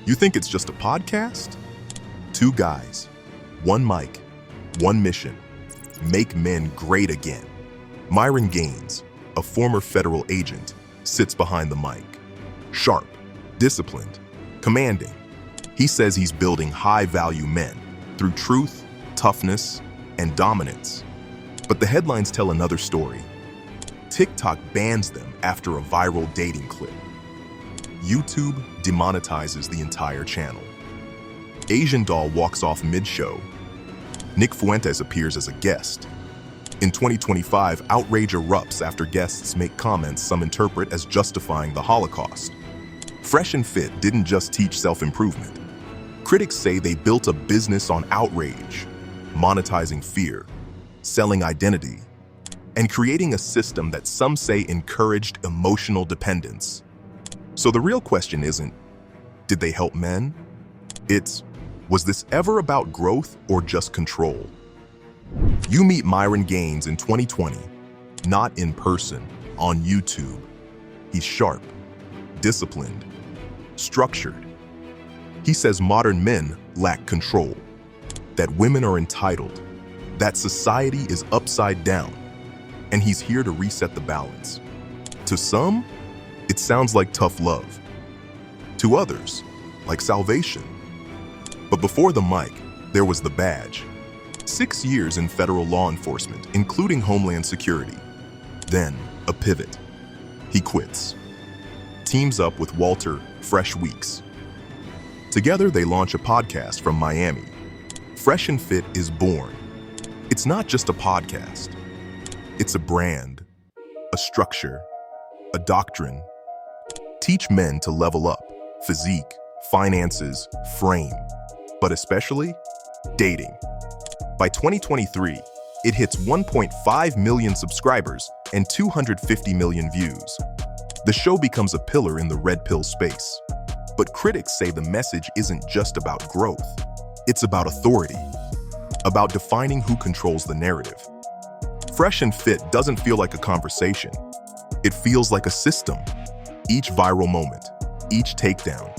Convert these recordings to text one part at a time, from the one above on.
You think it's just a podcast? Two guys, one mic, one mission: make men great again. Myron Gaines, a former federal agent, sits behind the mic. Sharp, disciplined, commanding. He says he's building high-value men through truth, toughness, and dominance. But the headlines tell another story. TikTok bans them after a viral dating clip. YouTube demonetizes the entire channel. Asian doll walks off mid-show. Nick Fuentes appears as a guest. In 2025, outrage erupts after guests make comments some interpret as justifying the Holocaust. Fresh&Fit didn't just teach self-improvement. Critics say they built a business on outrage, monetizing fear, selling identity, and creating a system that some say encouraged emotional dependence. So the real question isn't, did they help men? It's, was this ever about growth or just control? You meet Myron Gaines in 2020, not in person, on YouTube. He's sharp, disciplined, structured. He says modern men lack control, that women are entitled, that society is upside down, and he's here to reset the balance. To some, it sounds like tough love. To others, like salvation. But before the mic, there was the badge. 6 years in federal law enforcement, including Homeland Security. Then, a pivot. He quits. Teams up with Walter Fresh Weeks. Together, they launch a podcast from Miami. Fresh&Fit is born. It's not just a podcast. It's a brand, a structure, a doctrine. Teach men to level up: physique, finances, frame, but especially dating. By 2023, it hits 1.5 million subscribers and 250 million views. The show becomes a pillar in the red pill space. But critics say the message isn't just about growth. It's about authority, about defining who controls the narrative. Fresh&Fit doesn't feel like a conversation. It feels like a system. Each viral moment, each takedown,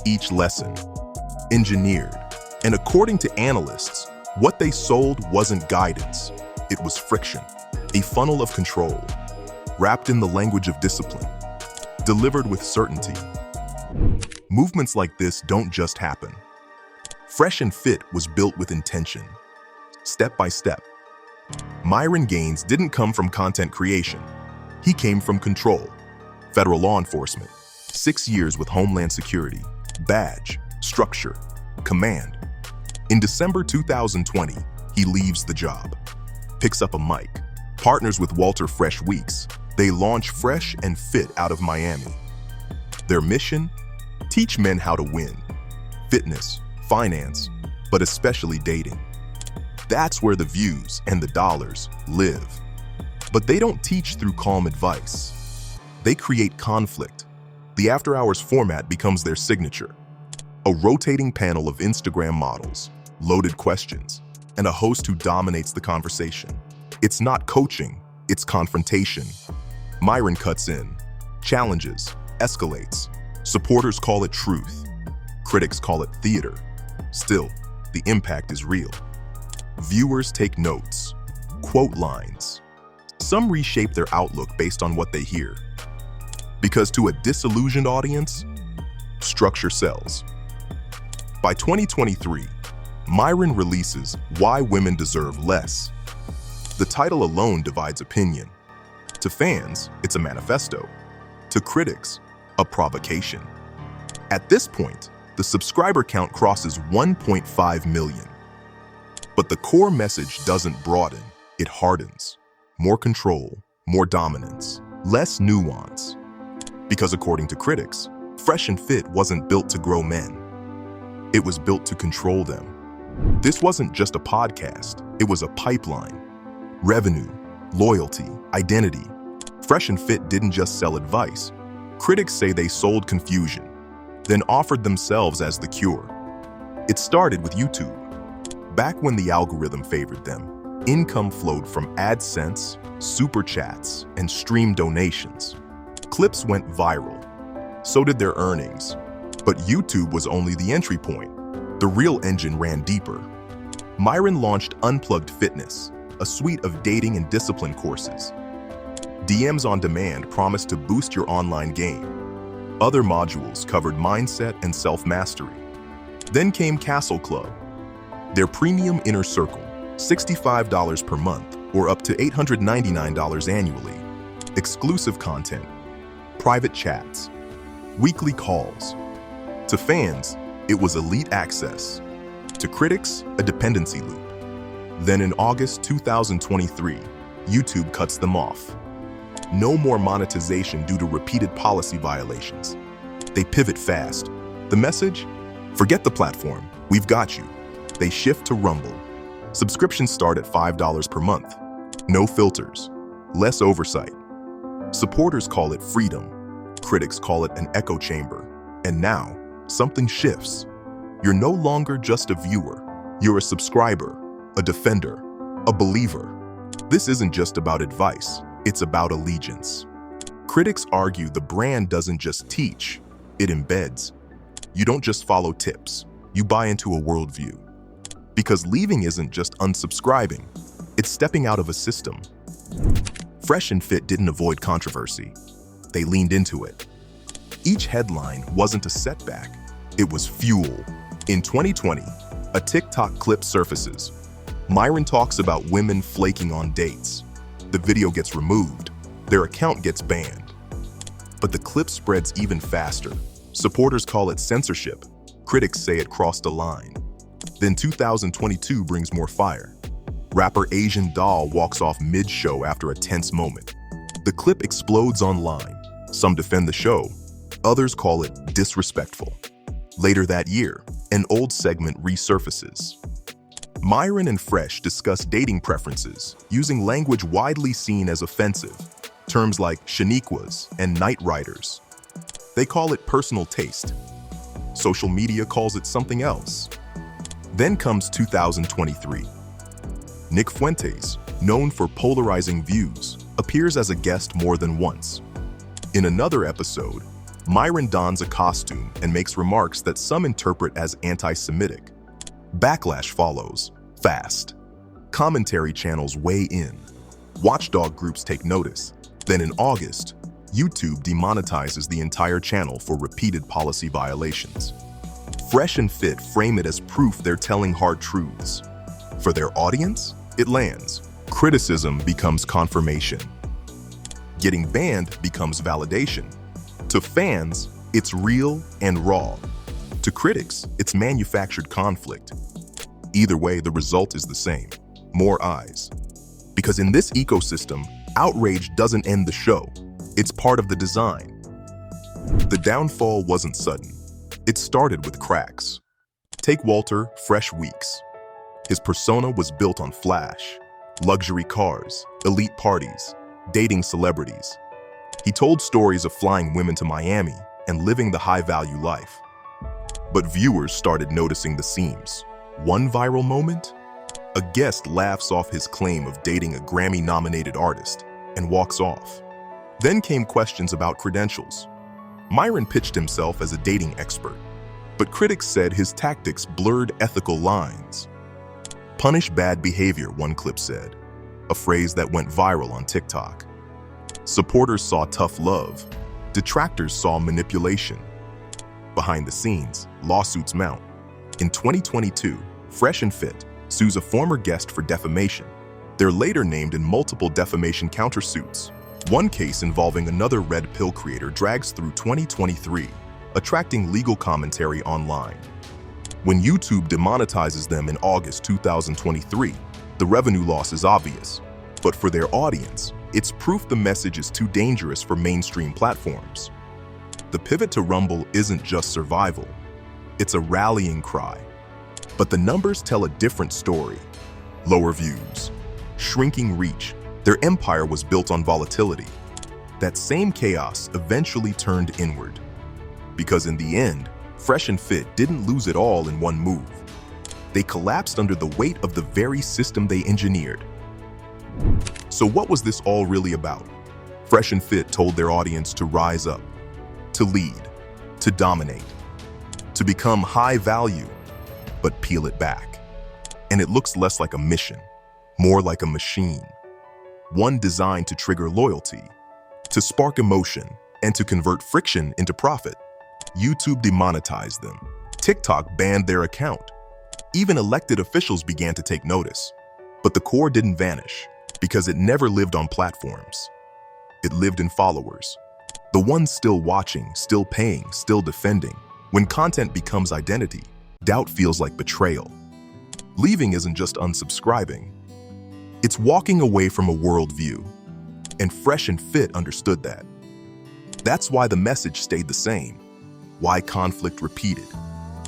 each lesson, engineered. And according to analysts, what they sold wasn't guidance. It was friction, a funnel of control, wrapped in the language of discipline, delivered with certainty. Movements like this don't just happen. Fresh&Fit was built with intention, step by step. Myron Gaines didn't come from content creation. He came from control. Federal law enforcement, 6 years with Homeland Security, badge, structure, command. In December 2020, he leaves the job, picks up a mic, partners with Walter Fresh Weeks. They launch Fresh&Fit out of Miami. Their mission? Teach men how to win. Fitness, finance, but especially dating. That's where the views and the dollars live. But they don't teach through calm advice. They create conflict. The After Hours format becomes their signature. A rotating panel of Instagram models, loaded questions, and a host who dominates the conversation. It's not coaching, it's confrontation. Myron cuts in, challenges, escalates. Supporters call it truth. Critics call it theater. Still, the impact is real. Viewers take notes, quote lines. Some reshape their outlook based on what they hear. Because to a disillusioned audience, structure sells. By 2023, Myron releases Why Women Deserve Less. The title alone divides opinion. To fans, it's a manifesto. To critics, a provocation. At this point, the subscriber count crosses 1.5 million. But the core message doesn't broaden, it hardens. More control, more dominance, less nuance. Because according to critics, Fresh&Fit wasn't built to grow men. It was built to control them. This wasn't just a podcast, it was a pipeline. Revenue, loyalty, identity. Fresh&Fit didn't just sell advice. Critics say they sold confusion, then offered themselves as the cure. It started with YouTube. Back when the algorithm favored them, income flowed from AdSense, super chats, and stream donations. Clips went viral. So did their earnings. But YouTube was only the entry point. The real engine ran deeper. Myron launched Unplugged Fitness, a suite of dating and discipline courses. DMs on Demand promised to boost your online game. Other modules covered mindset and self-mastery. Then came Castle Club, their premium inner circle, $65 per month or up to $899 annually. Exclusive content, private chats, weekly calls. To fans, it was elite access. To critics, a dependency loop. Then in August 2023, YouTube cuts them off. No more monetization due to repeated policy violations. They pivot fast. The message? Forget the platform, we've got you. They shift to Rumble. Subscriptions start at $5 per month. No filters, less oversight. Supporters call it freedom. Critics call it an echo chamber. And now, something shifts. You're no longer just a viewer. You're a subscriber, a defender, a believer. This isn't just about advice, it's about allegiance. Critics argue the brand doesn't just teach, it embeds. You don't just follow tips, you buy into a worldview. Because leaving isn't just unsubscribing, it's stepping out of a system. Fresh&Fit didn't avoid controversy. They leaned into it. Each headline wasn't a setback, it was fuel. In 2020, a TikTok clip surfaces. Myron talks about women flaking on dates. The video gets removed. Their account gets banned. But the clip spreads even faster. Supporters call it censorship. Critics say it crossed a line. Then 2022 brings more fire. Rapper Asian Doll walks off mid-show after a tense moment. The clip explodes online. Some defend the show. Others call it disrespectful. Later that year, an old segment resurfaces. Myron and Fresh discuss dating preferences using language widely seen as offensive, terms like shaniquas and night riders. They call it personal taste. Social media calls it something else. Then comes 2023. Nick Fuentes, known for polarizing views, appears as a guest more than once. In another episode, Myron dons a costume and makes remarks that some interpret as anti-Semitic. Backlash follows, fast. Commentary channels weigh in. Watchdog groups take notice. Then in August, YouTube demonetizes the entire channel for repeated policy violations. Fresh&Fit frame it as proof they're telling hard truths. For their audience, it lands. Criticism becomes confirmation. Getting banned becomes validation. To fans, it's real and raw. To critics, it's manufactured conflict. Either way, the result is the same: more eyes. Because in this ecosystem, outrage doesn't end the show. It's part of the design. The downfall wasn't sudden. It started with cracks. Take Walter, Fresh Weeks. His persona was built on flash, luxury cars, elite parties, dating celebrities. He told stories of flying women to Miami and living the high-value life. But viewers started noticing the seams. One viral moment? A guest laughs off his claim of dating a Grammy-nominated artist and walks off. Then came questions about credentials. Myron pitched himself as a dating expert, but critics said his tactics blurred ethical lines. Punish bad behavior, one clip said, a phrase that went viral on TikTok. Supporters saw tough love. Detractors saw manipulation. Behind the scenes, lawsuits mount. In 2022, Fresh&Fit sues a former guest for defamation. They're later named in multiple defamation countersuits. One case involving another red pill creator drags through 2023, attracting legal commentary online. When YouTube demonetizes them in August 2023, the revenue loss is obvious. But for their audience, it's proof the message is too dangerous for mainstream platforms. The pivot to Rumble isn't just survival, it's a rallying cry. But the numbers tell a different story. Lower views, shrinking reach. Their empire was built on volatility. That same chaos eventually turned inward. Because in the end, Fresh&Fit didn't lose it all in one move. They collapsed under the weight of the very system they engineered. So what was this all really about? Fresh&Fit told their audience to rise up, to lead, to dominate. to become high value, but peel it back. And it looks less like a mission, more like a machine. One designed to trigger loyalty, to spark emotion, and to convert friction into profit. YouTube demonetized them. TikTok banned their account. Even elected officials began to take notice. But the core didn't vanish, because it never lived on platforms. It lived in followers. The ones still watching, still paying, still defending. When content becomes identity, doubt feels like betrayal. Leaving isn't just unsubscribing. It's walking away from a worldview. And Fresh&Fit understood that. That's why the message stayed the same. Why conflict repeated.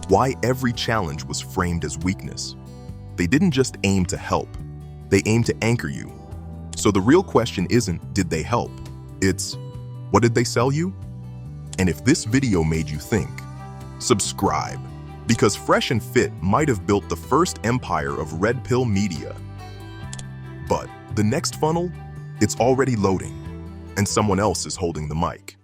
Why every challenge was framed as weakness. They didn't just aim to help. They aimed to anchor you. So the real question isn't, did they help? It's, what did they sell you? And if this video made you think, subscribe. Because Fresh&Fit might have built the first empire of red pill media. But the next funnel, it's already loading, and someone else is holding the mic.